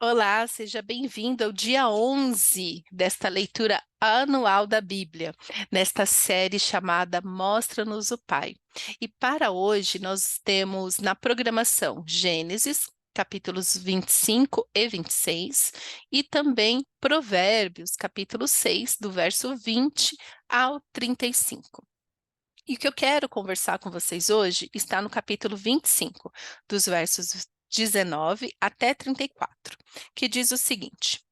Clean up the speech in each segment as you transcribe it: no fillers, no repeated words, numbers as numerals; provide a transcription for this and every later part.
Olá, seja bem-vindo ao dia 11 desta leitura anual da Bíblia, nesta série chamada Mostra-nos o Pai. E para hoje nós temos na programação Gênesis, capítulos 25 e 26, e também Provérbios, capítulo 6, do verso 20 ao 35. E o que eu quero conversar com vocês hoje está no capítulo 25, dos versos 19 até 34, que diz o seguinte: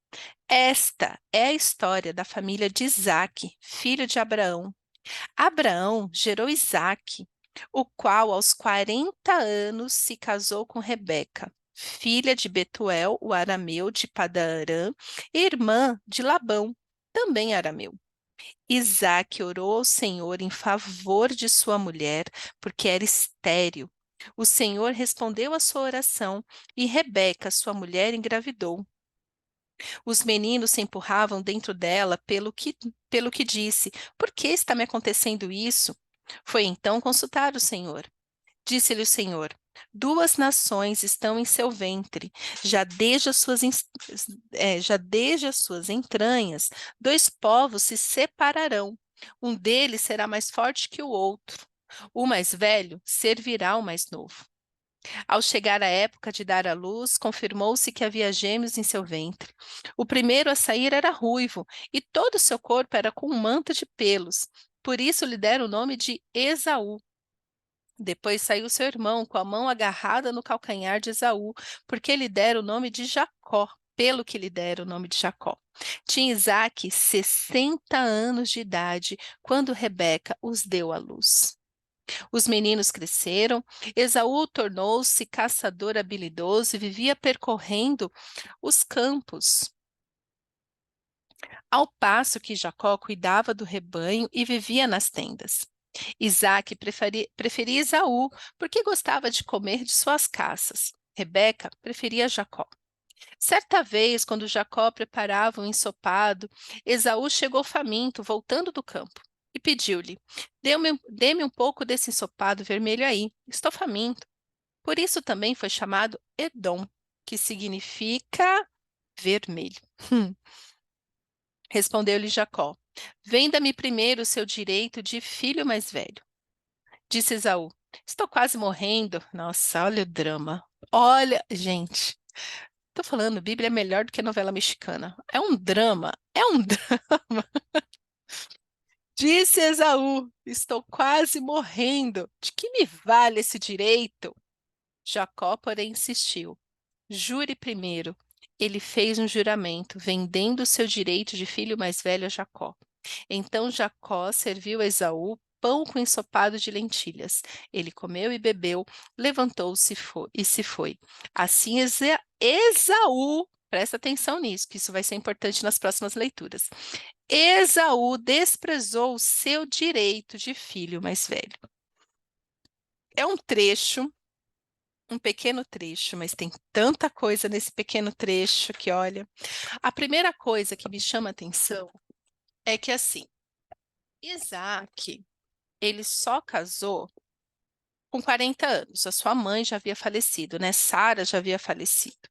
Esta é a história da família de Isaque, filho de Abraão. Abraão gerou Isaque, o qual aos 40 anos se casou com Rebeca, filha de Betuel, o arameu de Padã-Arã, irmã de Labão, também arameu. Isaque orou ao Senhor em favor de sua mulher, porque era estéril. O Senhor respondeu à sua oração e Rebeca, sua mulher, engravidou. Os meninos se empurravam dentro dela pelo que disse: Por que está me acontecendo isso? Foi então consultar o Senhor. Disse-lhe o Senhor: Duas nações estão em seu ventre, já desde as suas entranhas, dois povos se separarão. Um deles será mais forte que o outro. O mais velho servirá ao mais novo. Ao chegar a época de dar à luz, confirmou-se que havia gêmeos em seu ventre. O primeiro a sair era ruivo, e todo o seu corpo era com um manto de pelos. Por isso lhe deram o nome de Esaú. Depois saiu seu irmão com a mão agarrada no calcanhar de Esaú, porque lhe deram o nome de Jacó, pelo que lhe deram o nome de Jacó. Tinha Isaque 60 anos de idade quando Rebeca os deu à luz. Os meninos cresceram, Esaú tornou-se caçador habilidoso e vivia percorrendo os campos, ao passo que Jacó cuidava do rebanho e vivia nas tendas. Isaque preferia Esaú, porque gostava de comer de suas caças. Rebeca preferia Jacó. Certa vez, quando Jacó preparava um ensopado, Esaú chegou faminto, voltando do campo, e pediu-lhe: Dê-me um pouco desse ensopado vermelho aí, estou faminto. Por isso também foi chamado Edom, que significa vermelho. Respondeu-lhe Jacó: Venda-me primeiro o seu direito de filho mais velho. Disse Esaú: Estou quase morrendo. Nossa, olha o drama. Olha, gente, tô falando, Bíblia é melhor do que novela mexicana. É um drama, é um drama. Disse Esaú: Estou quase morrendo. De que me vale esse direito? Jacó, porém, insistiu: Jure primeiro. Ele fez um juramento, vendendo o seu direito de filho mais velho a Jacó. Então Jacó serviu a Esaú pão com ensopado de lentilhas. Ele comeu e bebeu, levantou-se e se foi. Assim Esaú, presta atenção nisso, que isso vai ser importante nas próximas leituras. Esaú desprezou o seu direito de filho mais velho. É um trecho, um pequeno trecho, mas tem tanta coisa nesse pequeno trecho que, olha, a primeira coisa que me chama a atenção é que, assim, Isaac, ele só casou com 40 anos. A sua mãe já havia falecido, né? Sara já havia falecido.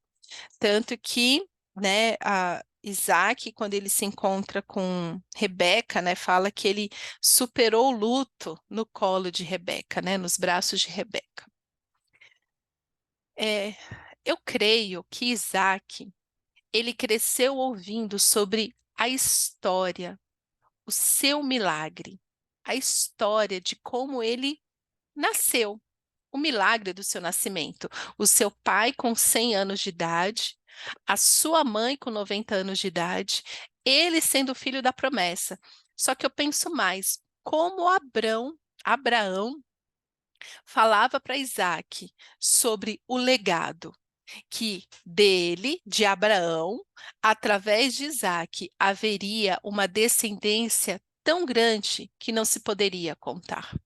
Tanto que, né, a Isaac, quando ele se encontra com Rebeca, né, fala que ele superou o luto no colo de Rebeca, né, nos braços de Rebeca. É, eu creio que Isaac, ele cresceu ouvindo sobre a história, o seu milagre, a história de como ele nasceu, o milagre do seu nascimento. O seu pai com 100 anos de idade, a sua mãe com 90 anos de idade, ele sendo filho da promessa. Só que eu penso mais, como Abraão falava para Isaac sobre o legado que dele, de Abraão, através de Isaac, haveria uma descendência tão grande que não se poderia contar.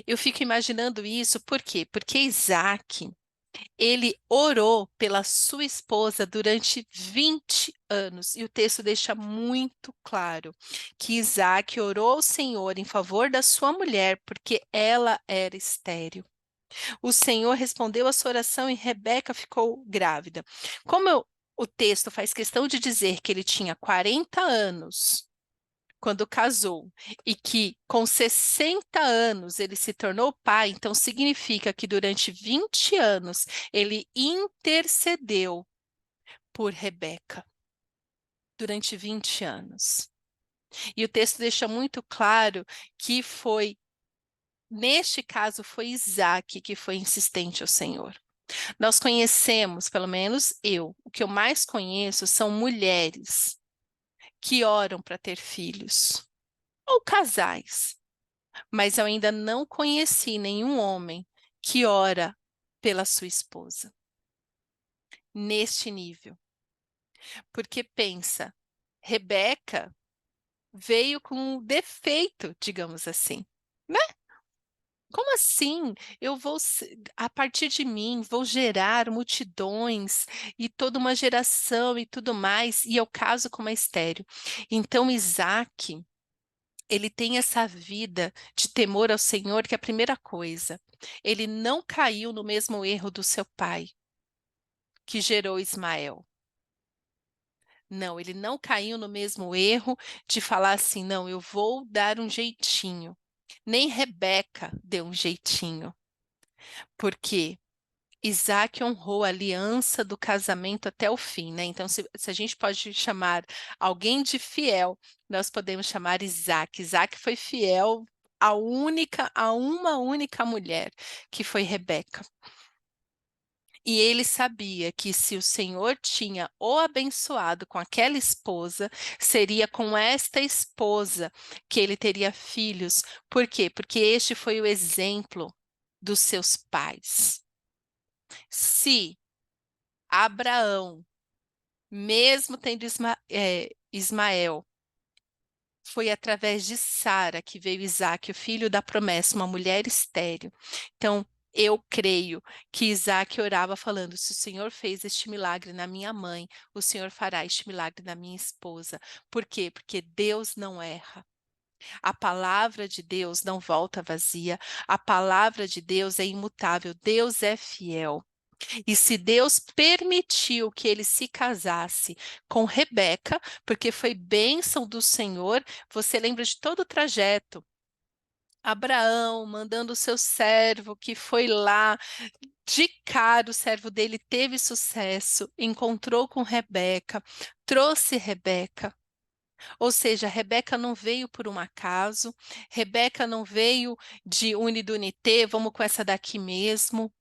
Eu fico imaginando isso, por quê? Porque Isaac, ele orou pela sua esposa durante 20 anos, e o texto deixa muito claro que Isaac orou ao Senhor em favor da sua mulher, porque ela era estéril. O Senhor respondeu a sua oração e Rebeca ficou grávida. O texto faz questão de dizer que ele tinha 40 anos quando casou e que com 60 anos ele se tornou pai, então significa que durante 20 anos ele intercedeu por Rebeca. Durante 20 anos. E o texto deixa muito claro que neste caso, foi Isaac que foi insistente ao Senhor. Nós conhecemos, pelo menos eu, o que eu mais conheço são mulheres que oram para ter filhos, ou casais, mas eu ainda não conheci nenhum homem que ora pela sua esposa, neste nível. Porque pensa, Rebeca veio com um defeito, digamos assim, né? Como assim? A partir de mim, vou gerar multidões e toda uma geração e tudo mais, e eu caso com uma estéril. Então, Isaac, ele tem essa vida de temor ao Senhor, que é a primeira coisa. Ele não caiu no mesmo erro do seu pai, que gerou Ismael. Não, ele não caiu no mesmo erro de falar assim, não, eu vou dar um jeitinho. Nem Rebeca deu um jeitinho. Porque Isaac honrou a aliança do casamento até o fim, né? Então, se a gente pode chamar alguém de fiel, nós podemos chamar Isaac. Isaac foi fiel a uma única mulher, que foi Rebeca. E ele sabia que se o Senhor tinha o abençoado com aquela esposa, seria com esta esposa que ele teria filhos. Por quê? Porque este foi o exemplo dos seus pais. Se Abraão, mesmo tendo Ismael, foi através de Sara que veio Isaque, o filho da promessa, uma mulher estéril. Então, eu creio que Isaque orava falando: se o Senhor fez este milagre na minha mãe, o Senhor fará este milagre na minha esposa. Por quê? Porque Deus não erra. A palavra de Deus não volta vazia. A palavra de Deus é imutável. Deus é fiel. E se Deus permitiu que ele se casasse com Rebeca, porque foi bênção do Senhor, você lembra de todo o trajeto. Abraão mandando o seu servo que foi lá, de cara o servo dele teve sucesso, encontrou com Rebeca, trouxe Rebeca. Ou seja, Rebeca não veio por um acaso, Rebeca não veio de unidunité, vamos com essa daqui mesmo.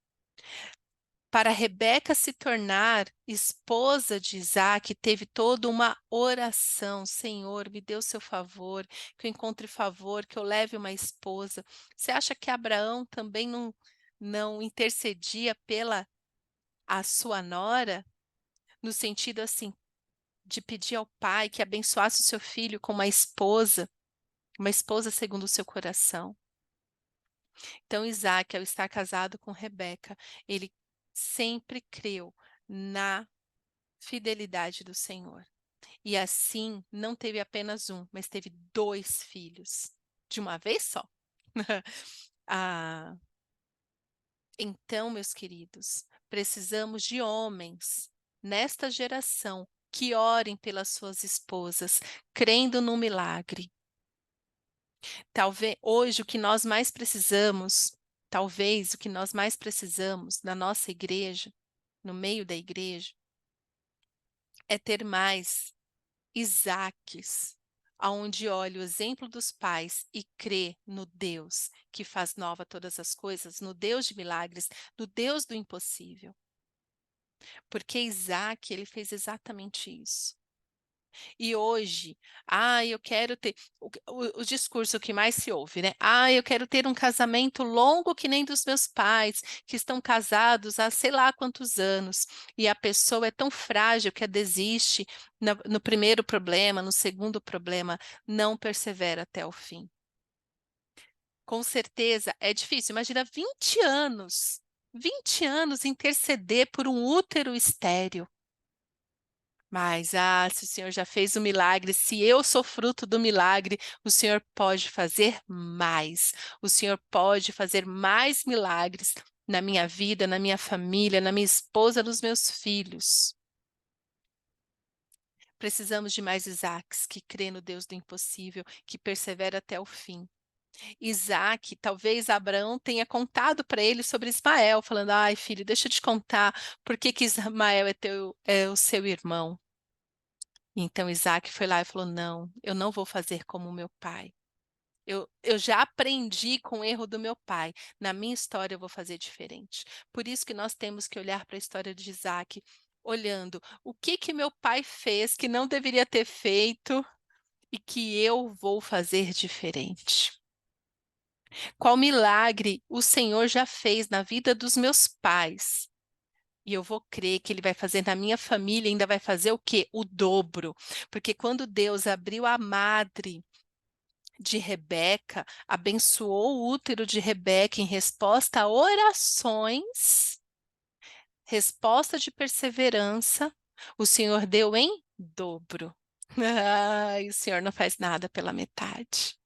Para Rebeca se tornar esposa de Isaac, teve toda uma oração. Senhor, me dê o seu favor, que eu encontre favor, que eu leve uma esposa. Você acha que Abraão também não intercedia pela a sua nora? No sentido assim, de pedir ao pai que abençoasse o seu filho com uma esposa segundo o seu coração. Então, Isaac, ao estar casado com Rebeca, ele sempre creu na fidelidade do Senhor. E assim, não teve apenas um, mas teve 2 filhos, de uma vez só. Ah, então, meus queridos, precisamos de homens nesta geração que orem pelas suas esposas, crendo no milagre. Talvez hoje o que nós mais precisamos, talvez o que nós mais precisamos na nossa igreja, no meio da igreja, é ter mais Isaques, aonde olha o exemplo dos pais e crê no Deus que faz nova todas as coisas, no Deus de milagres, no Deus do impossível. Porque Isaac, ele fez exatamente isso. E hoje, eu quero ter. O discurso que mais se ouve, né? Eu quero ter um casamento longo que nem dos meus pais, que estão casados há sei lá quantos anos. E a pessoa é tão frágil que desiste no primeiro problema, no segundo problema, não persevera até o fim. Com certeza é difícil. Imagina 20 anos. 20 anos interceder por um útero estéril. Mas, se o Senhor já fez o milagre, se eu sou fruto do milagre, o Senhor pode fazer mais. O Senhor pode fazer mais milagres na minha vida, na minha família, na minha esposa, nos meus filhos. Precisamos de mais Isaques que crê no Deus do impossível, que persevera até o fim. Isaac, talvez Abraão tenha contado para ele sobre Ismael, falando: ai, filho, deixa eu te contar por que que Ismael é o seu irmão. Então Isaac foi lá e falou: não, eu não vou fazer como meu pai. Eu já aprendi com o erro do meu pai. Na minha história, eu vou fazer diferente. Por isso que nós temos que olhar para a história de Isaac, olhando o que que meu pai fez que não deveria ter feito e que eu vou fazer diferente. Qual milagre o Senhor já fez na vida dos meus pais? E eu vou crer que Ele vai fazer na minha família, ainda vai fazer o quê? O dobro. Porque quando Deus abriu a madre de Rebeca, abençoou o útero de Rebeca em resposta a orações, resposta de perseverança, o Senhor deu em dobro. Ai, o Senhor não faz nada pela metade.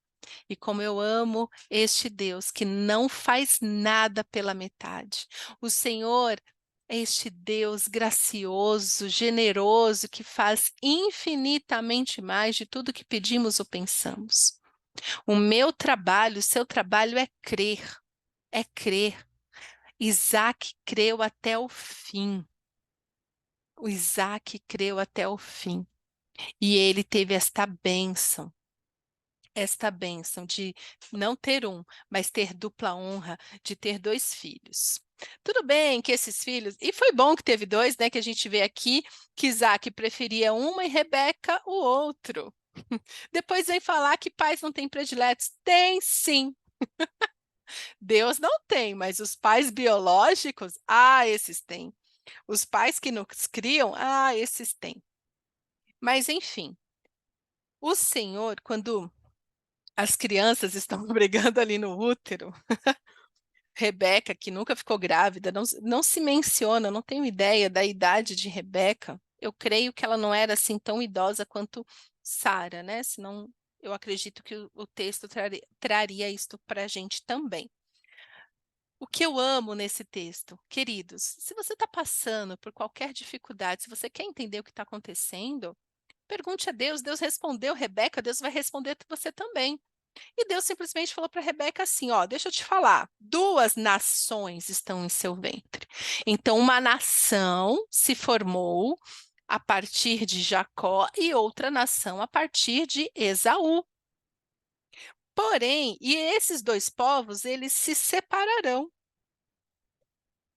E como eu amo este Deus que não faz nada pela metade. O Senhor é este Deus gracioso, generoso, que faz infinitamente mais de tudo que pedimos ou pensamos. O meu trabalho, o seu trabalho é crer, é crer. Isaac creu até o fim. O Isaac creu até o fim. E ele teve esta bênção de não ter um, mas ter dupla honra, de ter dois filhos. Tudo bem que esses filhos, e foi bom que teve dois, né? Que a gente vê aqui que Isaac preferia uma e Rebeca o outro. Depois vem falar que pais não têm prediletos. Tem sim. Deus não tem, mas os pais biológicos, esses têm. Os pais que nos criam, esses têm. Mas enfim, o Senhor, quando as crianças estão brigando ali no útero, Rebeca, que nunca ficou grávida, não se menciona, não tenho ideia da idade de Rebeca. Eu creio que ela não era assim tão idosa quanto Sara, né? Senão eu acredito que o texto traria isto para a gente também. O que eu amo nesse texto, queridos, se você está passando por qualquer dificuldade, se você quer entender o que está acontecendo, pergunte a Deus. Deus respondeu Rebeca, Deus vai responder você também. E Deus simplesmente falou para Rebeca assim: ó, deixa eu te falar, duas nações estão em seu ventre. Então, uma nação se formou a partir de Jacó e outra nação a partir de Esaú. Porém, e esses dois povos, eles se separarão.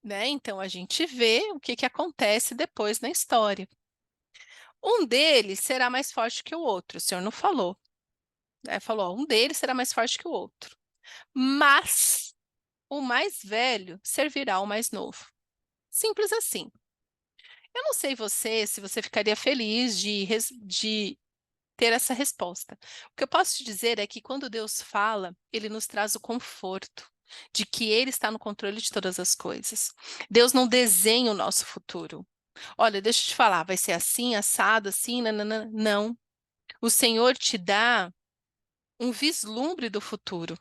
Né? Então a gente vê o que acontece depois na história. Um deles será mais forte que o outro, o senhor não falou. Né? Falou, ó, um deles será mais forte que o outro. Mas o mais velho servirá ao mais novo. Simples assim. Eu não sei você, se você ficaria feliz de ter essa resposta. O que eu posso te dizer é que quando Deus fala, Ele nos traz o conforto de que Ele está no controle de todas as coisas. Deus não desenha o nosso futuro. Olha, deixa eu te falar, vai ser assim, assado, assim, nanana. Não. O Senhor te dá um vislumbre do futuro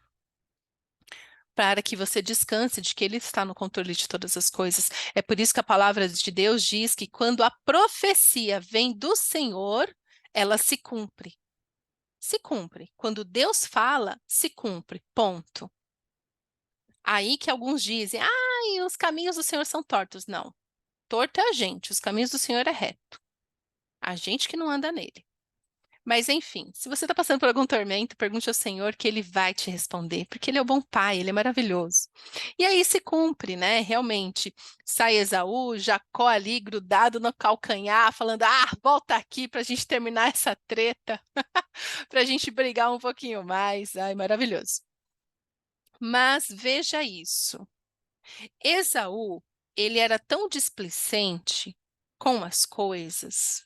para que você descanse de que Ele está no controle de todas as coisas. É por isso que a palavra de Deus diz que quando a profecia vem do Senhor, ela se cumpre. Se cumpre. Quando Deus fala, se cumpre. Ponto. Aí que alguns dizem, os caminhos do Senhor são tortos. Não. Torto é a gente, os caminhos do Senhor é reto. A gente que não anda nele. Mas enfim, se você está passando por algum tormento, pergunte ao Senhor que Ele vai te responder, porque Ele é o bom Pai, Ele é maravilhoso. E aí se cumpre, né? Realmente, sai Esaú, Jacó ali grudado no calcanhar, falando, volta aqui para a gente terminar essa treta, para a gente brigar um pouquinho mais. Ai, maravilhoso. Mas veja isso, Esaú, ele era tão displicente com as coisas,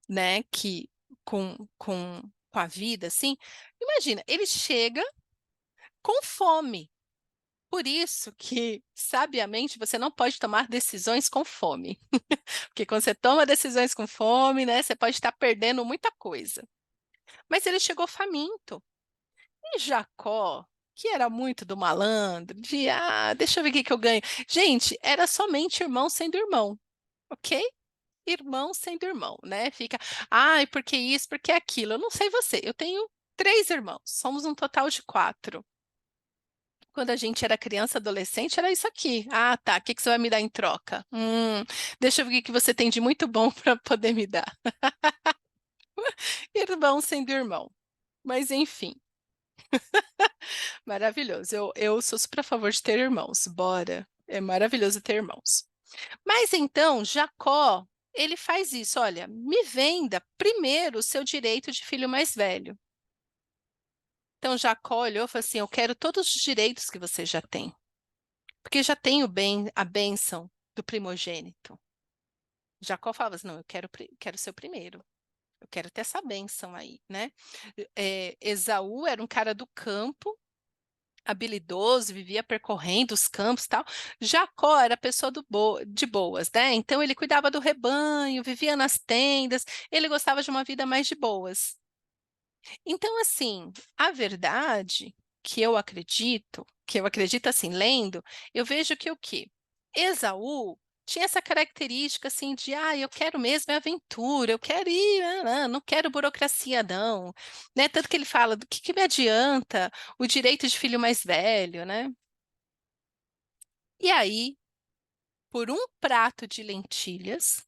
né, que com a vida, assim, imagina, ele chega com fome. Por isso que, sabiamente, você não pode tomar decisões com fome. Porque quando você toma decisões com fome, né, você pode estar perdendo muita coisa. Mas ele chegou faminto. E Jacó? que era muito do malandro, de, deixa eu ver o que que eu ganho. Gente, era somente irmão sendo irmão, ok? Irmão sendo irmão, né? Fica, ai, porque isso, porque aquilo. Eu não sei você, eu tenho 3 irmãos, somos um total de 4. Quando a gente era criança, adolescente, era isso aqui. Ah, tá. O que que você vai me dar em troca? Deixa eu ver o que que você tem de muito bom para poder me dar. Irmão sendo irmão. Mas enfim, maravilhoso. Eu sou super a favor de ter irmãos. Bora. É maravilhoso ter irmãos. Mas então, Jacó, ele faz isso. Olha, me venda primeiro o seu direito de filho mais velho. Então, Jacó olhou e falou assim: eu quero todos os direitos que você já tem, porque já tenho bem a bênção do primogênito. Jacó falava assim: não, eu quero ser o primeiro. Eu quero ter essa bênção aí, né? Esaú era um cara do campo, habilidoso, vivia percorrendo os campos e tal. Jacó era pessoa de boas, né? Então ele cuidava do rebanho, vivia nas tendas, ele gostava de uma vida mais de boas. Então, assim, a verdade que eu acredito assim, lendo, eu vejo que o quê? Esaú tinha essa característica assim de, eu quero mesmo é aventura, eu quero ir, não quero burocracia não, né? Tanto que ele fala, do que me adianta o direito de filho mais velho, né? E aí, por um prato de lentilhas,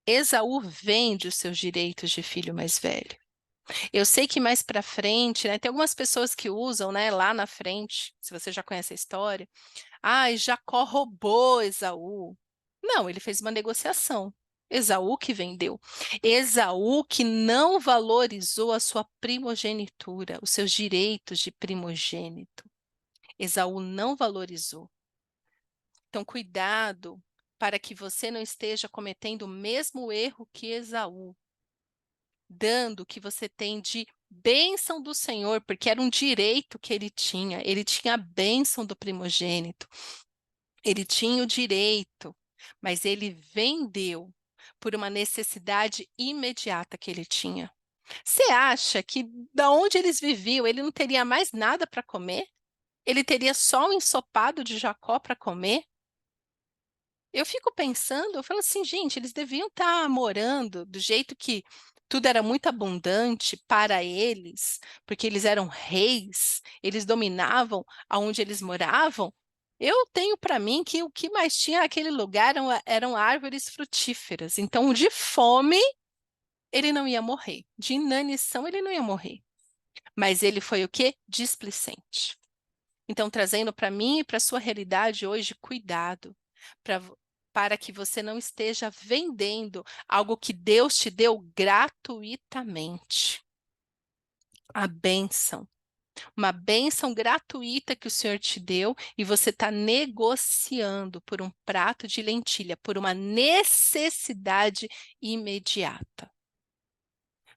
Esaú vende os seus direitos de filho mais velho. Eu sei que mais para frente, né, tem algumas pessoas que usam, né, lá na frente, se você já conhece a história, Jacó roubou Esaú. Não, ele fez uma negociação. Esaú que vendeu. Esaú que não valorizou a sua primogenitura, os seus direitos de primogênito. Esaú não valorizou. Então, cuidado para que você não esteja cometendo o mesmo erro que Esaú, dando o que você tem de bênção do Senhor, porque era um direito que ele tinha a bênção do primogênito, ele tinha o direito, mas ele vendeu por uma necessidade imediata que ele tinha. Você acha que da onde eles viviam, ele não teria mais nada para comer? Ele teria só o ensopado de Jacó para comer? Eu fico pensando, eu falo assim, gente, eles deviam estar morando do jeito que tudo era muito abundante para eles, porque eles eram reis, eles dominavam aonde eles moravam. Eu tenho para mim que o que mais tinha naquele lugar eram árvores frutíferas. Então, de fome, ele não ia morrer. De inanição, ele não ia morrer. Mas ele foi o quê? Displicente. Então, trazendo para mim e para a sua realidade hoje, cuidado pra, para que você não esteja vendendo algo que Deus te deu gratuitamente. A bênção. Uma bênção gratuita que o Senhor te deu e você está negociando por um prato de lentilha, por uma necessidade imediata.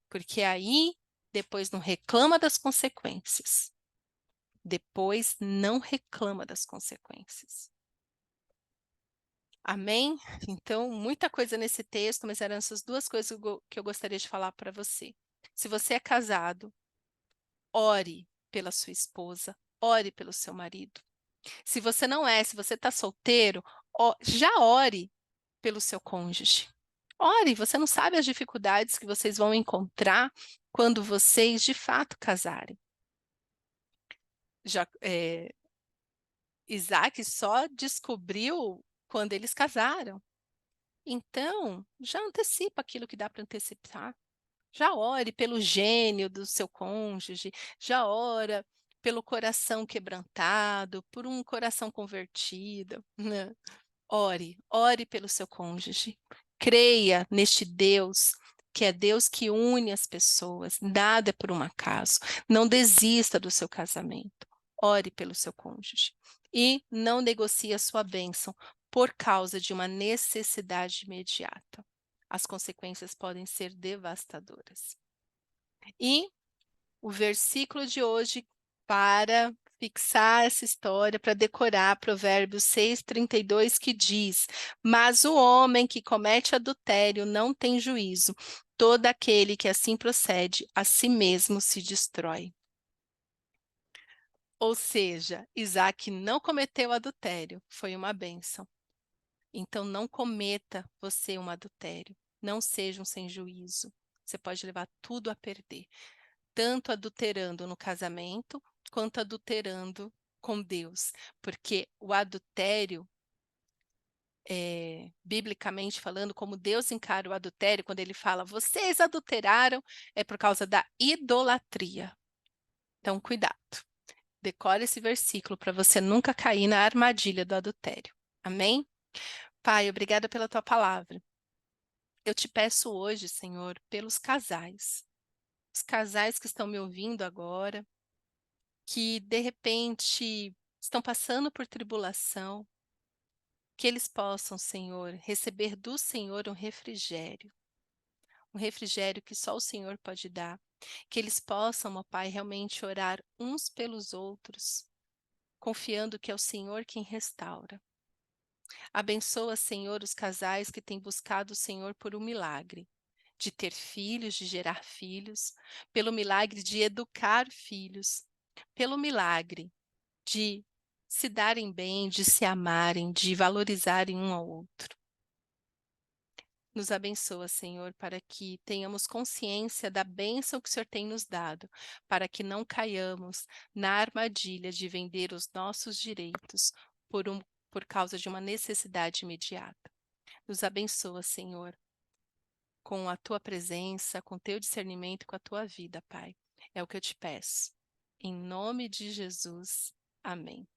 Porque aí depois não reclama das consequências. Depois não reclama das consequências. Amém? Então, muita coisa nesse texto, mas eram essas duas coisas que eu gostaria de falar para você. Se você é casado, ore pela sua esposa, ore pelo seu marido. Se você não é, se você está solteiro, já ore pelo seu cônjuge. Ore, você não sabe as dificuldades que vocês vão encontrar quando vocês de fato casarem. Já, Isaac só descobriu quando eles casaram. Então, já antecipa aquilo que dá para antecipar. Já ore pelo gênio do seu cônjuge, já ora pelo coração quebrantado, por um coração convertido, né? Ore pelo seu cônjuge. Creia neste Deus, que é Deus que une as pessoas, nada é por um acaso. Não desista do seu casamento. Ore pelo seu cônjuge. E não negocie a sua bênção por causa de uma necessidade imediata. As consequências podem ser devastadoras. E o versículo de hoje para fixar essa história, para decorar Provérbios 6:32, que diz: Mas o homem que comete adultério não tem juízo. Todo aquele que assim procede, a si mesmo se destrói. Ou seja, Isaac não cometeu adultério, foi uma bênção. Então não cometa você um adultério, não seja um sem juízo. Você pode levar tudo a perder, tanto adulterando no casamento, quanto adulterando com Deus, porque o adultério, biblicamente falando, como Deus encara o adultério, quando ele fala, vocês adulteraram, é por causa da idolatria. Então, cuidado. Decore esse versículo para você nunca cair na armadilha do adultério. Amém? Pai, obrigada pela tua palavra. Eu te peço hoje, Senhor, pelos casais. Os casais que estão me ouvindo agora, que de repente estão passando por tribulação, que eles possam, Senhor, receber do Senhor um refrigério que só o Senhor pode dar, que eles possam, ó Pai, realmente orar uns pelos outros, confiando que é o Senhor quem restaura. Abençoa, Senhor, os casais que têm buscado o Senhor por um milagre, de ter filhos, de gerar filhos, pelo milagre de educar filhos, pelo milagre de se darem bem, de se amarem, de valorizarem um ao outro. Nos abençoa, Senhor, para que tenhamos consciência da bênção que o Senhor tem nos dado, para que não caiamos na armadilha de vender os nossos direitos por causa de uma necessidade imediata. Nos abençoa, Senhor, com a tua presença, com o teu discernimento e com a tua vida, Pai. É o que eu te peço. Em nome de Jesus. Amém.